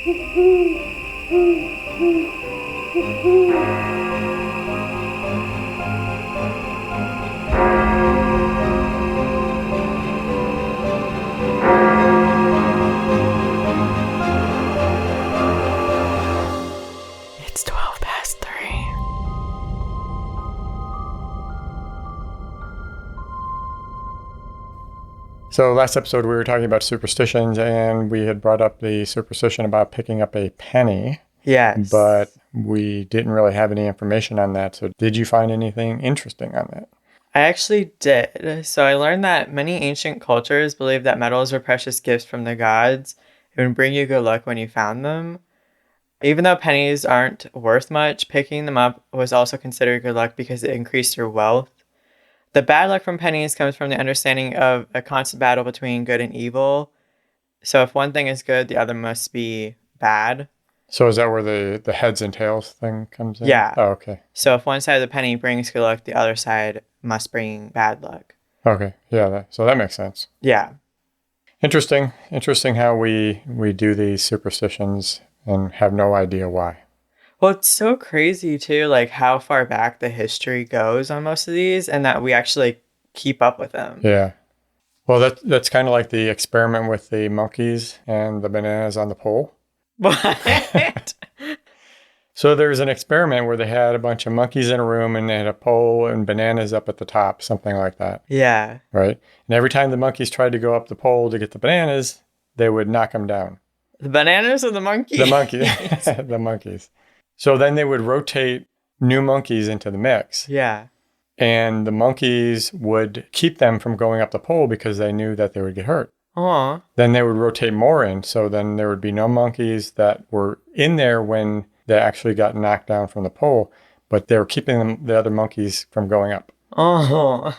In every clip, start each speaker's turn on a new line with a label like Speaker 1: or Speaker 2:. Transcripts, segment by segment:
Speaker 1: It's 12 past 3.
Speaker 2: So last episode we were talking about superstitions, and we had brought up the superstition about picking up a penny.
Speaker 1: Yes.
Speaker 2: But we didn't really have any information on that. So did you find anything interesting on that?
Speaker 1: I actually did. So I learned that many ancient cultures believed that metals were precious gifts from the gods. It would bring you good luck when you found them. Even though pennies aren't worth much, picking them up was also considered good luck because it increased your wealth. The bad luck from pennies comes from the understanding of a constant battle between good and evil. So if one thing is good, the other must be bad.
Speaker 2: So is that where the heads and tails thing comes in?
Speaker 1: Yeah.
Speaker 2: Oh, okay.
Speaker 1: So if one side of the penny brings good luck, the other side must bring bad luck.
Speaker 2: Okay. Yeah. So that makes sense.
Speaker 1: Yeah.
Speaker 2: Interesting how we do these superstitions and have no idea why.
Speaker 1: Well, it's so crazy, too, like how far back the history goes on most of these and that we actually keep up with them.
Speaker 2: Yeah. Well, that's kind of like the experiment with the monkeys and the bananas on the pole.
Speaker 1: What?
Speaker 2: So there's an experiment where they had a bunch of monkeys in a room and they had a pole and bananas up at the top, something like that.
Speaker 1: Yeah.
Speaker 2: Right? And every time the monkeys tried to go up the pole to get the bananas, they would knock them down.
Speaker 1: The bananas or the monkeys?
Speaker 2: The monkeys. The monkeys. So then they would rotate new monkeys into the mix.
Speaker 1: Yeah.
Speaker 2: And the monkeys would keep them from going up the pole because they knew that they would get hurt.
Speaker 1: Aw.
Speaker 2: Then they would rotate more in. So then there would be no monkeys that were in there when they actually got knocked down from the pole, but they were keeping the other monkeys from going up.
Speaker 1: Oh.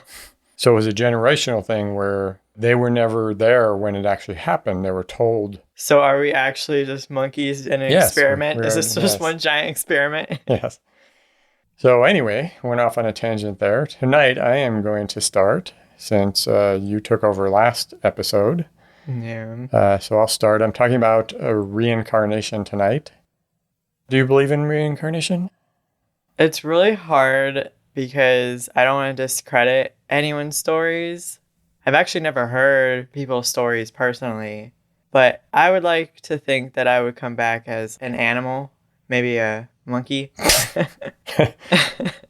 Speaker 2: So it was a generational thing where they were never there when it actually happened. They were told.
Speaker 1: So are we actually just monkeys in an experiment? Is this just one giant experiment?
Speaker 2: Yes. So anyway, went off on a tangent there. Tonight I am going to start since you took over last episode.
Speaker 1: Yeah.
Speaker 2: So I'll start. I'm talking about reincarnation tonight. Do you believe in reincarnation?
Speaker 1: It's really hard because I don't want to discredit anyone's stories. I've actually never heard people's stories personally, but I would like to think that I would come back as an animal, maybe a monkey.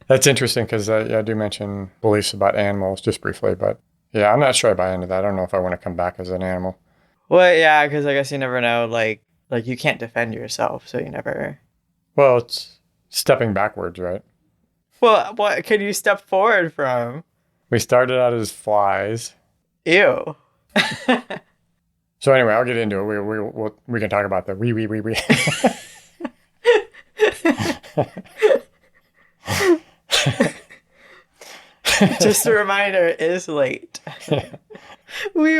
Speaker 2: That's interesting because I do mention beliefs about animals just briefly, but yeah, I'm not sure I buy into that. I don't know if I want to come back as an animal.
Speaker 1: Well, yeah, because I guess you never know, like you can't defend yourself, so you never...
Speaker 2: Well, it's stepping backwards, right?
Speaker 1: Well, what can you step forward from?
Speaker 2: We started out as flies.
Speaker 1: Ew.
Speaker 2: So anyway, I'll get into it. We can talk about that. We.
Speaker 1: Just a reminder, it is late. We.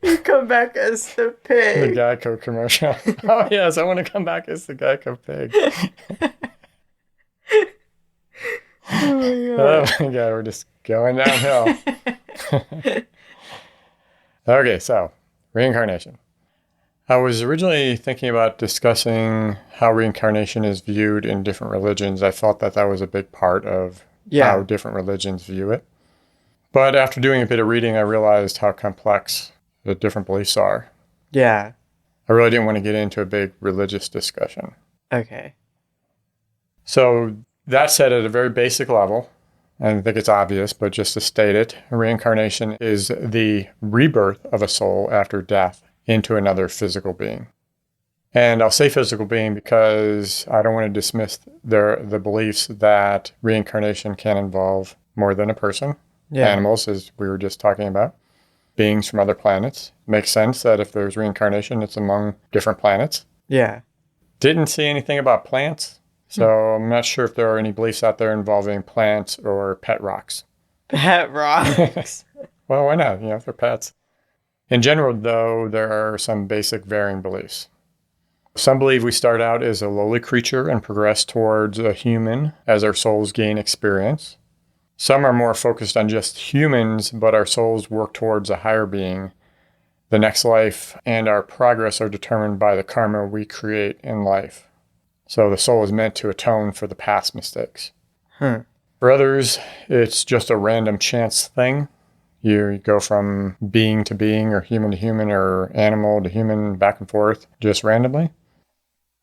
Speaker 1: You come back as the pig.
Speaker 2: The Geico commercial. Oh yes, I want to come back as the Geico pig. Oh my god, we're just going downhill. Okay, so reincarnation. I was originally thinking about discussing how reincarnation is viewed in different religions. I thought that was a big part of how different religions view it. But after doing a bit of reading, I realized how complex the different beliefs are.
Speaker 1: Yeah.
Speaker 2: I really didn't want to get into a big religious discussion.
Speaker 1: Okay.
Speaker 2: So that said, at a very basic level, I think it's obvious, but just to state it, reincarnation is the rebirth of a soul after death into another physical being. And I'll say physical being because I don't want to dismiss the beliefs that reincarnation can involve more than a person. Yeah. Animals, as we were just talking about. Beings from other planets. Makes sense that if there's reincarnation, it's among different planets.
Speaker 1: Yeah.
Speaker 2: Didn't see anything about plants, so I'm not sure if there are any beliefs out there involving plants or pet rocks.
Speaker 1: Pet rocks?
Speaker 2: Well, why not? You know, if they're pets. In general, though, there are some basic varying beliefs. Some believe we start out as a lowly creature and progress towards a human as our souls gain experience. Some are more focused on just humans, but our souls work towards a higher being. the next life and our progress are determined by the karma we create in life. So the soul is meant to atone for the past mistakes. For others, it's just a random chance thing. You go from being to being, or human to human, or animal to human, back and forth, just randomly.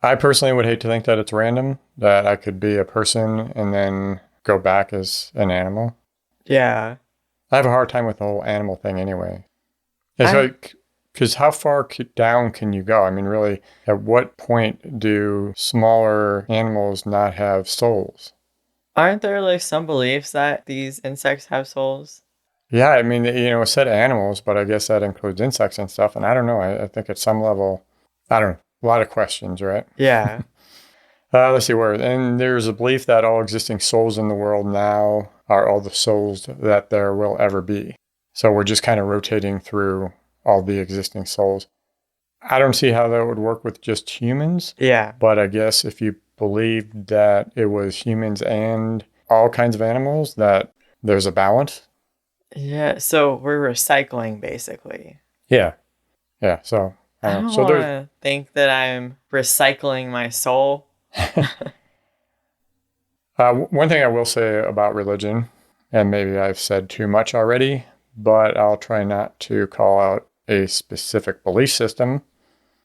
Speaker 2: I personally would hate to think that it's random, that I could be a person and then go back as an animal.
Speaker 1: Yeah.
Speaker 2: I have a hard time with the whole animal thing anyway. It's like, because how far down can you go? I mean, really, at what point do smaller animals not have souls?
Speaker 1: Aren't there like some beliefs that these insects have souls?
Speaker 2: Yeah, I mean, it said animals, but I guess that includes insects and stuff. And I don't know. I think at some level, I don't know. A lot of questions, right?
Speaker 1: Yeah.
Speaker 2: Let's see where. And there's a belief that all existing souls in the world now are all the souls that there will ever be. So we're just kind of rotating through all the existing souls. I don't see how that would work with just humans.
Speaker 1: Yeah.
Speaker 2: But I guess if you believed that it was humans and all kinds of animals, that there's a balance.
Speaker 1: Yeah. So we're recycling basically.
Speaker 2: Yeah. Yeah. So I
Speaker 1: I
Speaker 2: don't know.
Speaker 1: don't
Speaker 2: So
Speaker 1: want
Speaker 2: there's
Speaker 1: to think that I'm recycling my soul.
Speaker 2: one thing I will say about religion, and maybe I've said too much already, but I'll try not to call out a specific belief system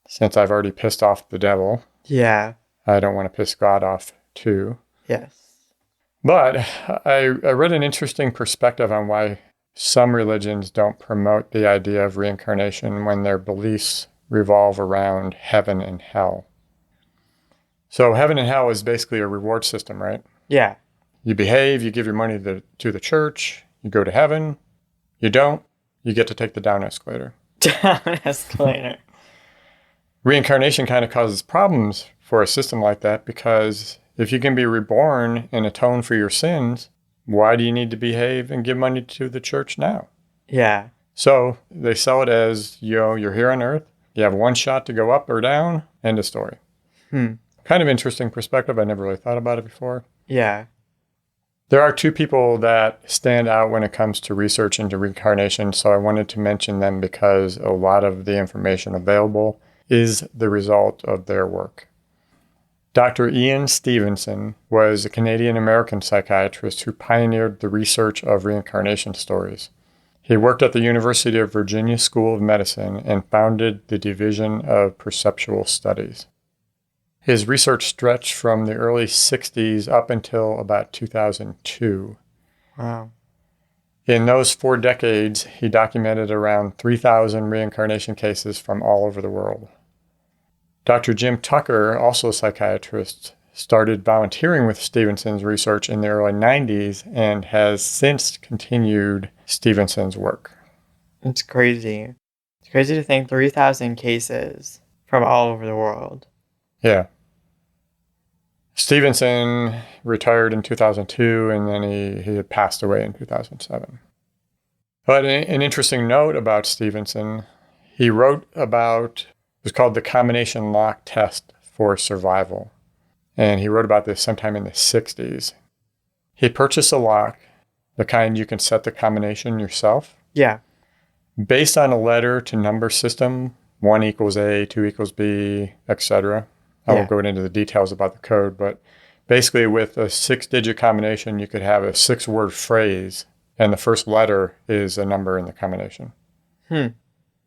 Speaker 2: since I've already pissed off the devil.
Speaker 1: Yeah.
Speaker 2: I don't want to piss God off too.
Speaker 1: Yes.
Speaker 2: But I read an interesting perspective on why some religions don't promote the idea of reincarnation when their beliefs revolve around heaven and hell. So heaven and hell is basically a reward system, right?
Speaker 1: Yeah.
Speaker 2: You behave, you give your money to the church, you go to heaven. You don't, you get to take the down escalator.
Speaker 1: Down escalator.
Speaker 2: Reincarnation kind of causes problems for a system like that because if you can be reborn and atone for your sins, why do you need to behave and give money to the church now?
Speaker 1: Yeah.
Speaker 2: So they sell it as, you're here on earth, you have one shot to go up or down, end of story. Kind of interesting perspective. I never really thought about it before.
Speaker 1: Yeah.
Speaker 2: There are two people that stand out when it comes to research into reincarnation, so I wanted to mention them because a lot of the information available is the result of their work. Dr. Ian Stevenson was a Canadian-American psychiatrist who pioneered the research of reincarnation stories. He worked at the University of Virginia School of Medicine and founded the Division of Perceptual Studies. His research stretched from the early 60s up until about 2002.
Speaker 1: Wow.
Speaker 2: In those 4 decades, he documented around 3,000 reincarnation cases from all over the world. Dr. Jim Tucker, also a psychiatrist, started volunteering with Stevenson's research in the early 90s and has since continued Stevenson's work.
Speaker 1: It's crazy. It's crazy to think 3,000 cases from all over the world.
Speaker 2: Yeah. Stevenson retired in 2002, and then he had passed away in 2007. But an interesting note about Stevenson, he wrote about, it was called the combination lock test for survival. And he wrote about this sometime in the 60s. He purchased a lock, the kind you can set the combination yourself.
Speaker 1: Yeah.
Speaker 2: Based on a letter to number system, 1 equals A, 2 equals B, etc. I won't go into the details about the code, but basically with a 6-digit combination, you could have a 6-word phrase, and the first letter is a number in the combination.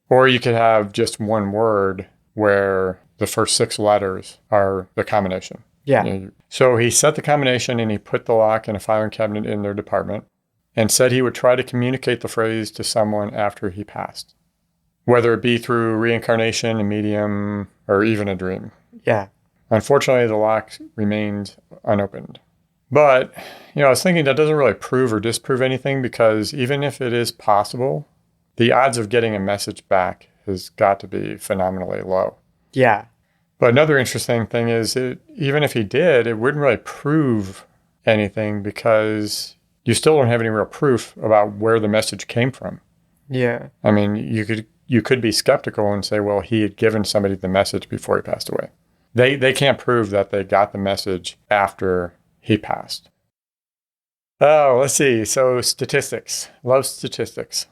Speaker 2: Or you could have just one word where the first 6 letters are the combination.
Speaker 1: Yeah.
Speaker 2: So he set the combination and he put the lock in a filing cabinet in their department and said he would try to communicate the phrase to someone after he passed, whether it be through reincarnation, a medium, or even a dream.
Speaker 1: Yeah.
Speaker 2: Unfortunately, the lock remained unopened. But, I was thinking that doesn't really prove or disprove anything because even if it is possible, the odds of getting a message back has got to be phenomenally low.
Speaker 1: Yeah.
Speaker 2: But another interesting thing is even if he did, it wouldn't really prove anything because you still don't have any real proof about where the message came from.
Speaker 1: Yeah.
Speaker 2: I mean, you could be skeptical and say, well, he had given somebody the message before he passed away. They can't prove that they got the message after he passed. Oh, let's see. So statistics. Love statistics.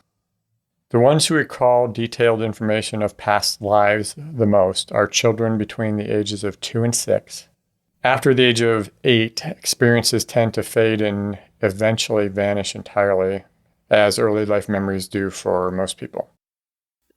Speaker 2: The ones who recall detailed information of past lives the most are children between the ages of 2 and 6. After the age of 8, experiences tend to fade and eventually vanish entirely, as early life memories do for most people.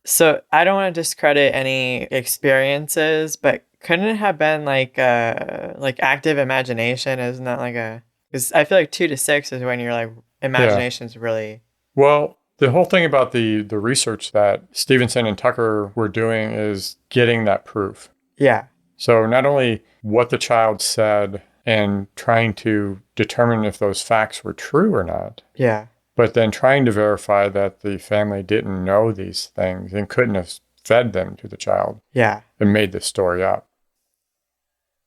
Speaker 1: So I don't want to discredit any experiences, but couldn't it have been like active imagination? Isn't that like a? Because I feel like 2 to 6 is when your like imagination's really.
Speaker 2: Well, the whole thing about the research that Stevenson and Tucker were doing is getting that proof.
Speaker 1: Yeah.
Speaker 2: So not only what the child said and trying to determine if those facts were true or not,
Speaker 1: Yeah.
Speaker 2: but then trying to verify that the family didn't know these things and couldn't have fed them to the child.
Speaker 1: Yeah.
Speaker 2: And made this story up.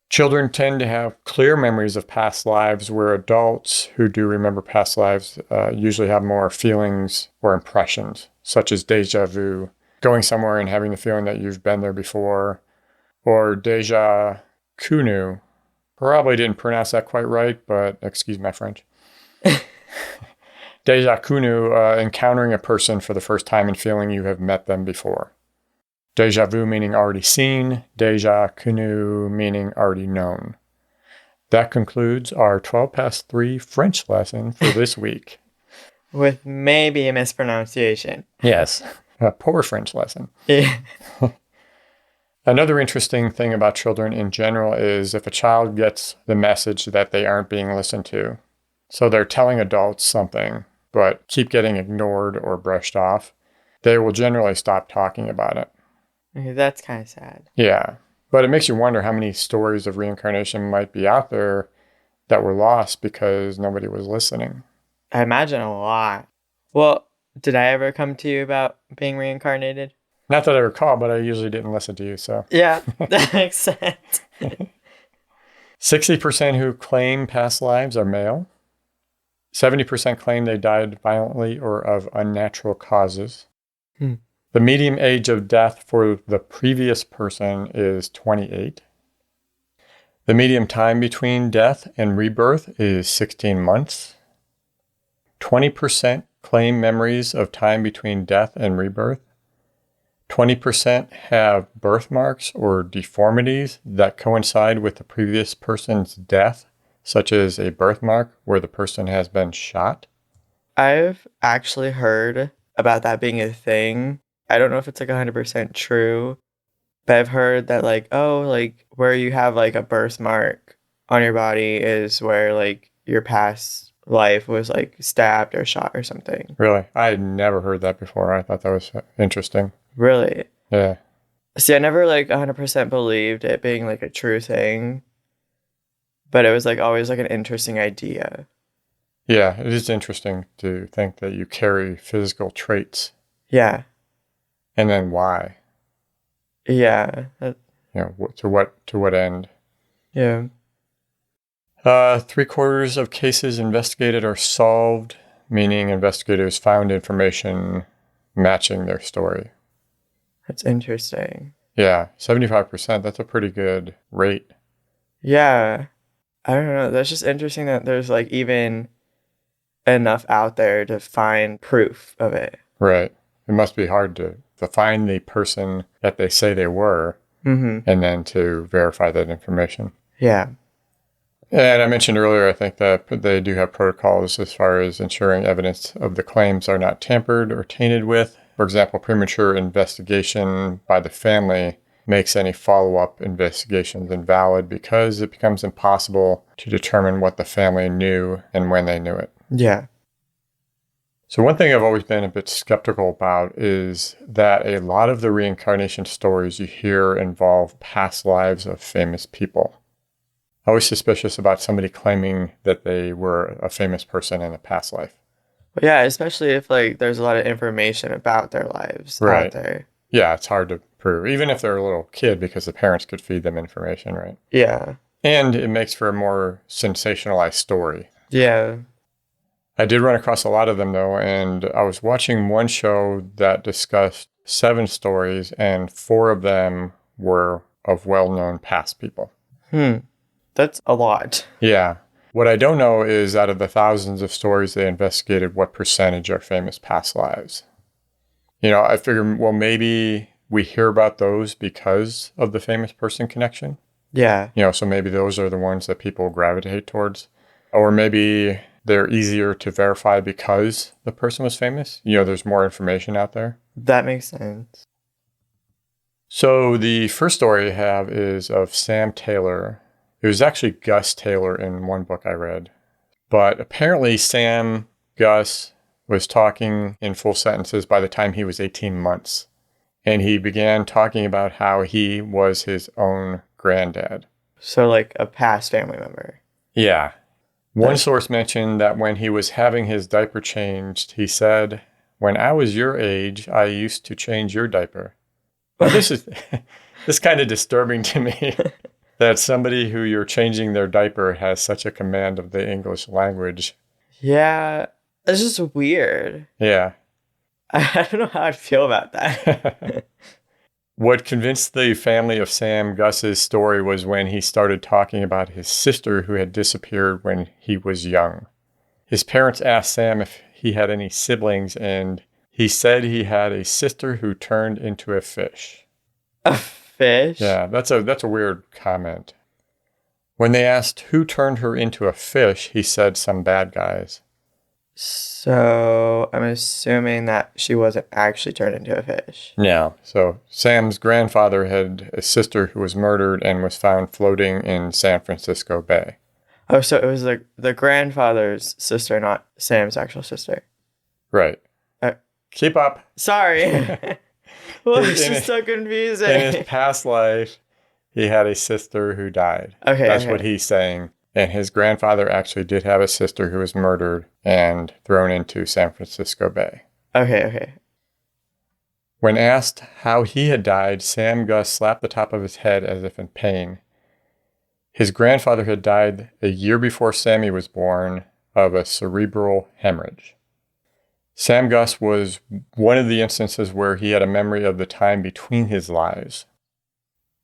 Speaker 2: Children tend to have clear memories of past lives, where adults who do remember past lives usually have more feelings or impressions, such as deja vu, going somewhere and having the feeling that you've been there before, or deja kunu. Probably didn't pronounce that quite right, but excuse my French. Deja kunu, encountering a person for the first time and feeling you have met them before. Deja vu meaning already seen, deja kunu meaning already known. That concludes our 12 past 3 French lesson for this week.
Speaker 1: With maybe a mispronunciation.
Speaker 2: Yes, a poor French lesson.
Speaker 1: Yeah.
Speaker 2: Another interesting thing about children in general is if a child gets the message that they aren't being listened to, so they're telling adults something, but keep getting ignored or brushed off, they will generally stop talking about it.
Speaker 1: Okay, that's kind of sad.
Speaker 2: Yeah, but it makes you wonder how many stories of reincarnation might be out there that were lost because nobody was listening.
Speaker 1: I imagine a lot. Well, did I ever come to you about being reincarnated?
Speaker 2: Not that I recall, but I usually didn't listen to you, so.
Speaker 1: Yeah, that makes sense.
Speaker 2: 60% who claim past lives are male. 70% claim they died violently or of unnatural causes. The median age of death for the previous person is 28. The median time between death and rebirth is 16 months. 20% claim memories of time between death and rebirth. 20% have birthmarks or deformities that coincide with the previous person's death, such as a birthmark where the person has been shot.
Speaker 1: I've actually heard about that being a thing. I don't know if it's like 100% true, but I've heard that like, oh, like where you have like a birthmark on your body is where like your past life was like stabbed or shot or something.
Speaker 2: Really? I had never heard that before. I thought that was interesting.
Speaker 1: Really?
Speaker 2: Yeah.
Speaker 1: See, I never like 100% believed it being like a true thing, but it was like always like an interesting idea.
Speaker 2: Yeah, it is interesting to think that you carry physical traits.
Speaker 1: Yeah.
Speaker 2: And then why?
Speaker 1: Yeah.
Speaker 2: To what end?
Speaker 1: Yeah.
Speaker 2: 3/4 of cases investigated are solved, meaning investigators found information matching their story.
Speaker 1: That's interesting.
Speaker 2: Yeah, 75%. That's a pretty good rate.
Speaker 1: Yeah. I don't know. That's just interesting that there's like even enough out there to find proof of it.
Speaker 2: Right. It must be hard to find the person that they say they were and then to verify that information.
Speaker 1: Yeah.
Speaker 2: And I mentioned earlier, I think that they do have protocols as far as ensuring evidence of the claims are not tampered or tainted with. For example, premature investigation by the family makes any follow-up investigations invalid because it becomes impossible to determine what the family knew and when they knew it.
Speaker 1: Yeah.
Speaker 2: So one thing I've always been a bit skeptical about is that a lot of the reincarnation stories you hear involve past lives of famous people. I'm always suspicious about somebody claiming that they were a famous person in a past life.
Speaker 1: Yeah, especially if like there's a lot of information about their lives out there.
Speaker 2: Yeah, it's hard to prove, even if they're a little kid, because the parents could feed them information, right?
Speaker 1: Yeah.
Speaker 2: And it makes for a more sensationalized story.
Speaker 1: Yeah.
Speaker 2: I did run across a lot of them, though, and I was watching one show that discussed 7 stories, and 4 of them were of well-known past people.
Speaker 1: That's a lot.
Speaker 2: Yeah. What I don't know is out of the thousands of stories they investigated, what percentage are famous past lives. I figured, well, maybe we hear about those because of the famous person connection.
Speaker 1: Yeah.
Speaker 2: So maybe those are the ones that people gravitate towards. Or maybe they're easier to verify because the person was famous. There's more information out there.
Speaker 1: That makes sense.
Speaker 2: So the first story I have is of Sam Taylor. It was actually Gus Taylor in one book I read. But apparently Sam Gus was talking in full sentences by the time he was 18 months. And he began talking about how he was his own granddad.
Speaker 1: So like a past family member.
Speaker 2: Yeah. One source mentioned that when he was having his diaper changed, he said, "When I was your age, I used to change your diaper." Now, this is kind of disturbing to me that somebody who you're changing their diaper has such a command of the English language.
Speaker 1: Yeah, it's just weird.
Speaker 2: Yeah.
Speaker 1: I don't know how I'd feel about that.
Speaker 2: What convinced the family of Sam Gus's story was when he started talking about his sister who had disappeared when he was young. His parents asked Sam if he had any siblings, and he said he had a sister who turned into a fish.
Speaker 1: A fish?
Speaker 2: Yeah, that's a weird comment. When they asked who turned her into a fish, he said some bad guys.
Speaker 1: So I'm assuming that she wasn't actually turned into a fish.
Speaker 2: Yeah. So Sam's grandfather had a sister who was murdered and was found floating in San Francisco Bay.
Speaker 1: Oh, so it was the grandfather's sister, not Sam's actual sister.
Speaker 2: Right. Keep up.
Speaker 1: Sorry. Well, this is so confusing.
Speaker 2: In his past life, he had a sister who died.
Speaker 1: Okay.
Speaker 2: That's what he's saying. And his grandfather actually did have a sister who was murdered and thrown into San Francisco Bay.
Speaker 1: Okay.
Speaker 2: When asked how he had died, Sam Gus slapped the top of his head as if in pain. His grandfather had died a year before Sammy was born of a cerebral hemorrhage. Sam Gus was one of the instances where he had a memory of the time between his lives.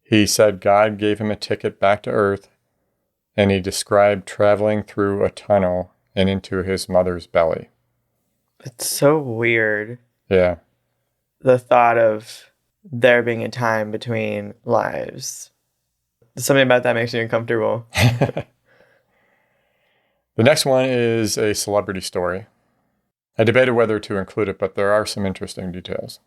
Speaker 2: He said God gave him a ticket back to Earth, and he described traveling through a tunnel and into his mother's belly.
Speaker 1: It's so weird.
Speaker 2: Yeah.
Speaker 1: The thought of there being a time between lives. Something about that makes me uncomfortable.
Speaker 2: The next one is a celebrity story. I debated whether to include it, but there are some interesting details.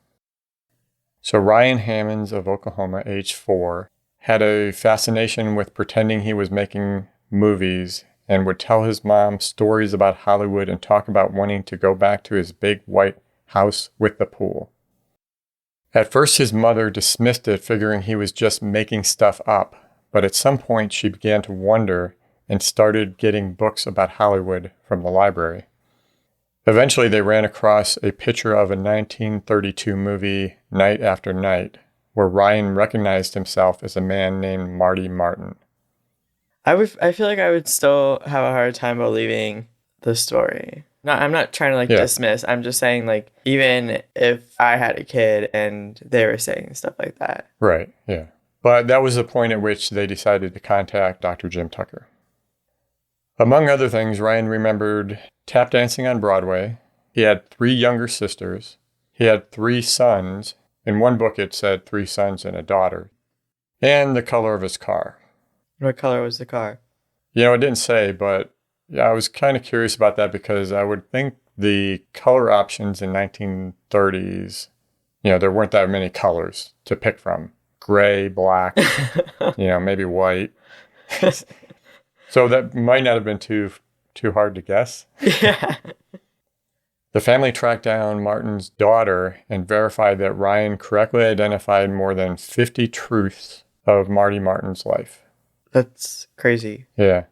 Speaker 2: So Ryan Hammonds of Oklahoma, age 4, had a fascination with pretending he was making movies and would tell his mom stories about Hollywood and talk about wanting to go back to his big white house with the pool. At first, his mother dismissed it, figuring he was just making stuff up, but at some point she began to wonder and started getting books about Hollywood from the library. Eventually, they ran across a picture of a 1932 movie, Night After Night, where Ryan recognized himself as a man named Marty Martin.
Speaker 1: I feel like I would still have a hard time believing the story. No, I'm not trying to dismiss. I'm just saying even if I had a kid and they were saying stuff like that.
Speaker 2: Right, yeah. But that was the point at which they decided to contact Dr. Jim Tucker. Among other things, Ryan remembered tap dancing on Broadway. He had 3 younger sisters. He had 3 sons. In one book, it said 3 sons and a daughter. And the color of his car.
Speaker 1: What color was the car?
Speaker 2: It didn't say, but I was kind of curious about that because I would think the color options in 1930s, there weren't that many colors to pick from. Gray, black, maybe white. So that might not have been too hard to guess.
Speaker 1: Yeah.
Speaker 2: The family tracked down Martin's daughter and verified that Ryan correctly identified more than 50 truths of Marty Martin's life.
Speaker 1: That's crazy.
Speaker 2: Yeah.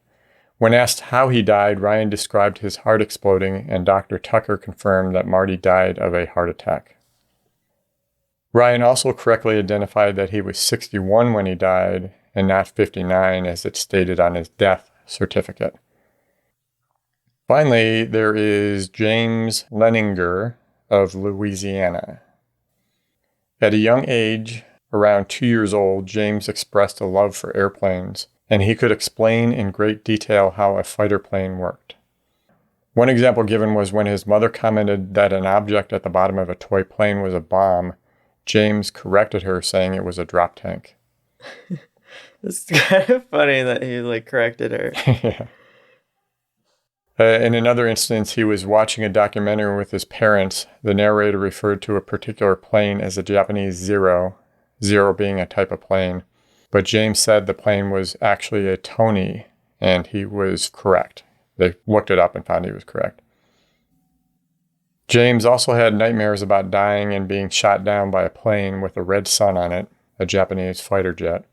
Speaker 2: When asked how he died, Ryan described his heart exploding, and Dr. Tucker confirmed that Marty died of a heart attack. Ryan also correctly identified that he was 61 when he died, and not 59 as it stated on his death certificate. Finally, there is James Leninger of Louisiana. At a young age, around 2 years old, James expressed a love for airplanes, and he could explain in great detail how a fighter plane worked. One example given was when his mother commented that an object at the bottom of a toy plane was a bomb. James corrected her, saying it was a drop tank.
Speaker 1: It's kind of funny that he like corrected her.
Speaker 2: Yeah. In another instance, he was watching a documentary with his parents. The narrator referred to a particular plane as a Japanese Zero, Zero being a type of plane. But James said the plane was actually a Tony, and he was correct. They looked it up and found he was correct. James also had nightmares about dying and being shot down by a plane with a red sun on it, a Japanese fighter jet.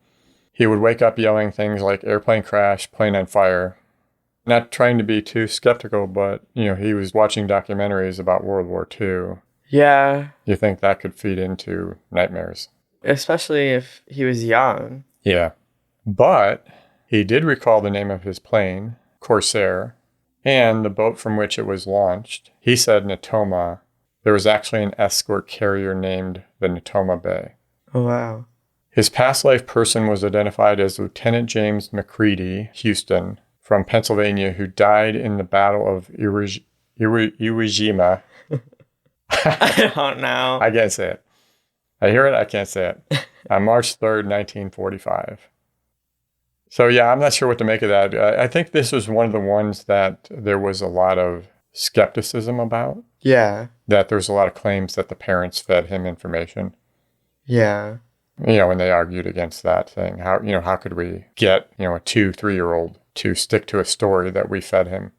Speaker 2: He would wake up yelling things like airplane crash, plane on fire. Not trying to be too skeptical, but, he was watching documentaries about World War II.
Speaker 1: Yeah.
Speaker 2: You think that could feed into nightmares?
Speaker 1: Especially if he was young.
Speaker 2: Yeah. But he did recall the name of his plane, Corsair, and the boat from which it was launched. He said Natoma. There was actually an escort carrier named the Natoma Bay.
Speaker 1: Oh, wow.
Speaker 2: His past life person was identified as Lieutenant James McCready Houston from Pennsylvania, who died in the Battle of Iwo Jima.
Speaker 1: I don't know.
Speaker 2: I can't say it. I hear it, I can't say it. On March 3rd, 1945. So, yeah, I'm not sure what to make of that. I think this was one of the ones that there was a lot of skepticism about.
Speaker 1: Yeah.
Speaker 2: That there's a lot of claims that the parents fed him information.
Speaker 1: Yeah.
Speaker 2: When they argued against that, saying, how could we get, a 2-3-year-old to stick to a story that we fed him?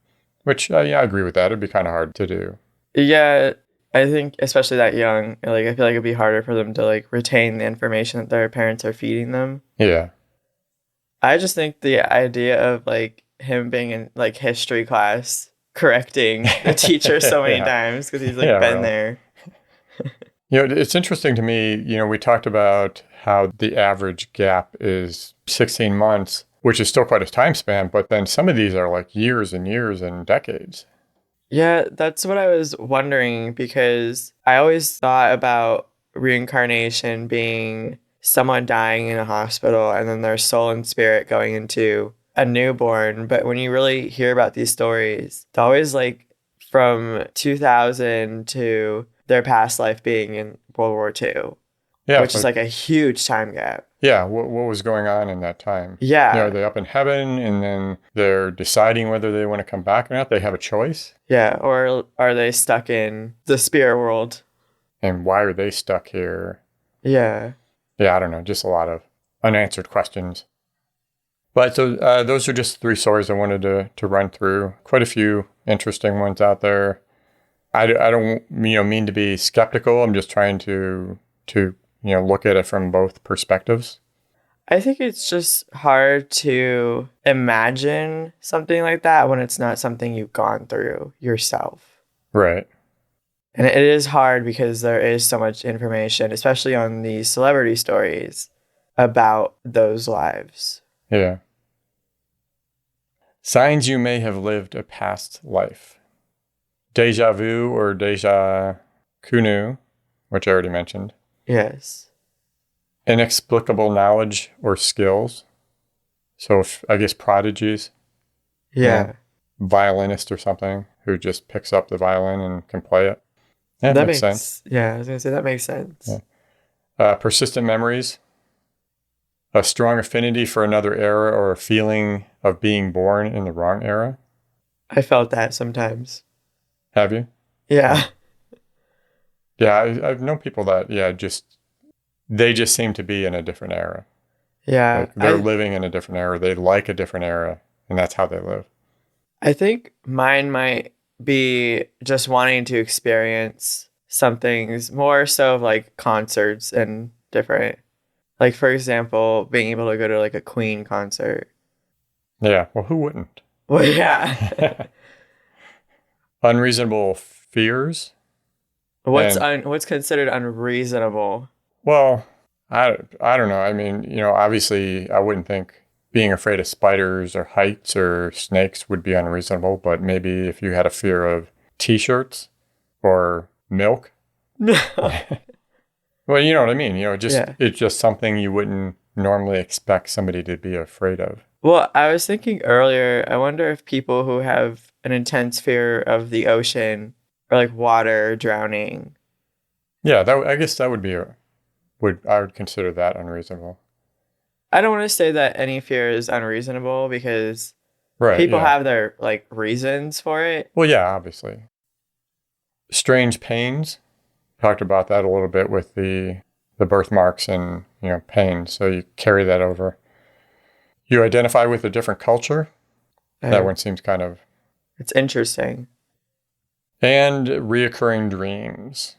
Speaker 2: Which, I agree with that. It'd be kind of hard to do.
Speaker 1: Yeah, I think especially that young, I feel like it'd be harder for them to, retain the information that their parents are feeding them.
Speaker 2: Yeah.
Speaker 1: I just think the idea of, him being in, history class correcting the teacher so many times because he's, been there.
Speaker 2: It's interesting to me, we talked about how the average gap is 16 months, which is still quite a time span, but then some of these are years and years and decades.
Speaker 1: Yeah, that's what I was wondering, because I always thought about reincarnation being someone dying in a hospital and then their soul and spirit going into a newborn. But when you really hear about these stories, it's always from 2000 to their past life being in World War II, which is a huge time gap.
Speaker 2: Yeah, what was going on in that time?
Speaker 1: Yeah.
Speaker 2: Are they up in heaven and then they're deciding whether they want to come back or not? They have a choice?
Speaker 1: Yeah, or are they stuck in the spirit world?
Speaker 2: And why are they stuck here?
Speaker 1: Yeah.
Speaker 2: Yeah, I don't know, just a lot of unanswered questions. But so those are just 3 stories I wanted to run through. Quite a few interesting ones out there. I don't mean to be skeptical. I'm just trying to look at it from both perspectives.
Speaker 1: I think it's just hard to imagine something like that when it's not something you've gone through yourself.
Speaker 2: Right.
Speaker 1: And it is hard because there is so much information, especially on these celebrity stories, about those lives.
Speaker 2: Yeah. Signs you may have lived a past life. Deja vu or deja kunu, which I already mentioned.
Speaker 1: Yes.
Speaker 2: Inexplicable knowledge or skills. So I guess prodigies.
Speaker 1: Yeah.
Speaker 2: Violinist or something who just picks up the violin and can play it. Yeah, that makes sense.
Speaker 1: Yeah, I was going to say that makes sense.
Speaker 2: Yeah. Persistent memories. A strong affinity for another era or a feeling of being born in the wrong era.
Speaker 1: I felt that sometimes.
Speaker 2: Have you?
Speaker 1: Yeah.
Speaker 2: Yeah, I've known people that, they just seem to be in a different era.
Speaker 1: Yeah.
Speaker 2: They're living in a different era. They like a different era, and that's how they live.
Speaker 1: I think mine might be just wanting to experience some things, more so of concerts and different, for example, being able to go to a Queen concert.
Speaker 2: Yeah, well, who wouldn't?
Speaker 1: Well, yeah.
Speaker 2: Unreasonable fears.
Speaker 1: What's considered unreasonable?
Speaker 2: Well, I don't know. I mean, obviously I wouldn't think being afraid of spiders or heights or snakes would be unreasonable, but maybe if you had a fear of t-shirts or milk. Well, you know what I mean? It's just something you wouldn't normally expect somebody to be afraid of.
Speaker 1: Well, I was thinking earlier, I wonder if people who have an intense fear of the ocean or like water, drowning.
Speaker 2: Yeah, I guess that would be I would consider that unreasonable.
Speaker 1: I don't want to say that any fear is unreasonable because
Speaker 2: Right,
Speaker 1: people
Speaker 2: yeah.
Speaker 1: have their like reasons for it.
Speaker 2: Well, yeah, obviously. Strange pains. Talked about that a little bit with the birthmarks and, pain. So you carry that over. You identify with a different culture. That one seems kind of...
Speaker 1: It's interesting.
Speaker 2: And reoccurring dreams.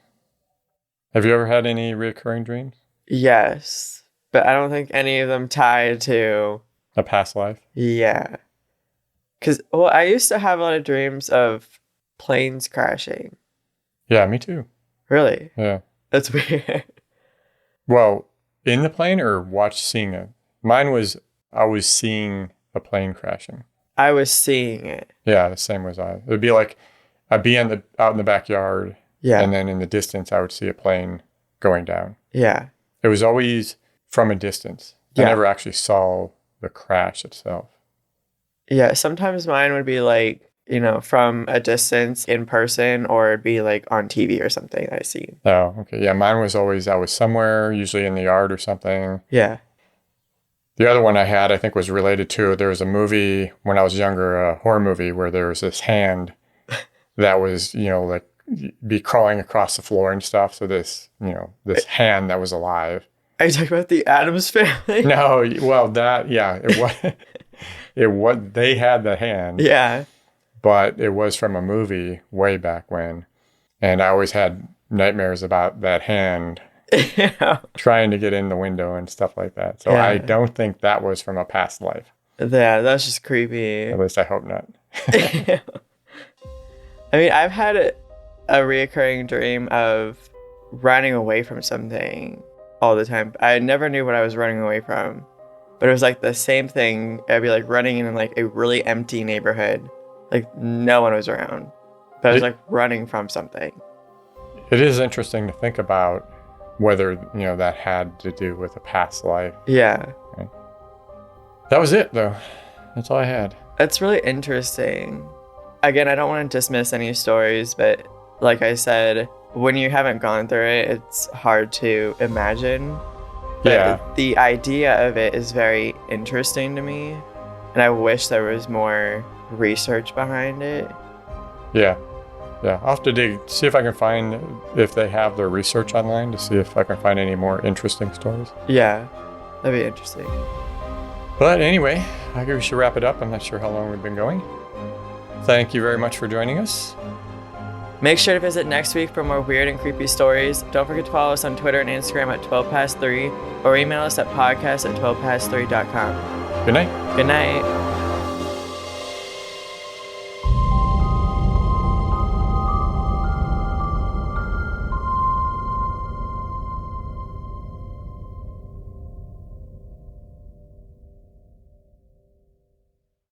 Speaker 2: Have you ever had any reoccurring dreams?
Speaker 1: Yes, but I don't think any of them tie to
Speaker 2: a past life.
Speaker 1: Yeah. Because, well, I used to have a lot of dreams of planes crashing.
Speaker 2: Yeah, me too.
Speaker 1: Really?
Speaker 2: Yeah.
Speaker 1: That's weird.
Speaker 2: Well, in the plane or seeing it? Mine was, I was seeing a plane crashing.
Speaker 1: I was seeing it.
Speaker 2: Yeah, the same was I. It would be like, I'd be out in the backyard.
Speaker 1: Yeah.
Speaker 2: And then in the distance, I would see a plane going down.
Speaker 1: Yeah.
Speaker 2: It was always from a distance.
Speaker 1: Yeah.
Speaker 2: I never actually saw the crash itself.
Speaker 1: Yeah, sometimes mine would be like, from a distance in person, or it'd be like on TV or something I see.
Speaker 2: Oh, okay. Yeah, mine was always, I was somewhere, usually in the yard or something.
Speaker 1: Yeah.
Speaker 2: The other one I had, I think, was related to, there was a movie when I was younger, a horror movie, where there was this hand that was, like, be crawling across the floor and stuff. So this, this hand that was alive.
Speaker 1: Are you talking about the Addams Family?
Speaker 2: No, well, it was, they had the hand.
Speaker 1: Yeah.
Speaker 2: But it was from a movie way back when. And I always had nightmares about that hand trying to get in the window and stuff like that. So I don't think that was from a past life.
Speaker 1: Yeah, that's just creepy.
Speaker 2: At least I hope not.
Speaker 1: I mean, I've had a reoccurring dream of running away from something all the time. I never knew what I was running away from, but it was like the same thing. I'd be like running in like a really empty neighborhood, like no one was around, but I was like running from something.
Speaker 2: It is interesting to think about whether, that had to do with a past life.
Speaker 1: Yeah.
Speaker 2: Right. That was it, though. That's all I had.
Speaker 1: That's really interesting. Again, I don't want to dismiss any stories, but like I said, when you haven't gone through it, it's hard to imagine. But the idea of it is very interesting to me, and I wish there was more research behind it.
Speaker 2: Yeah. I'll have to see if I can find, if they have their research online, to see if I can find any more interesting stories.
Speaker 1: Yeah, that'd be interesting.
Speaker 2: But anyway, I guess we should wrap it up. I'm not sure how long we've been going. Thank you very much for joining us.
Speaker 1: Make sure to visit next week for more weird and creepy stories. Don't forget to follow us on Twitter and Instagram at 12past3, or email us at podcast@12past3.com.
Speaker 2: Good night.
Speaker 1: Good night.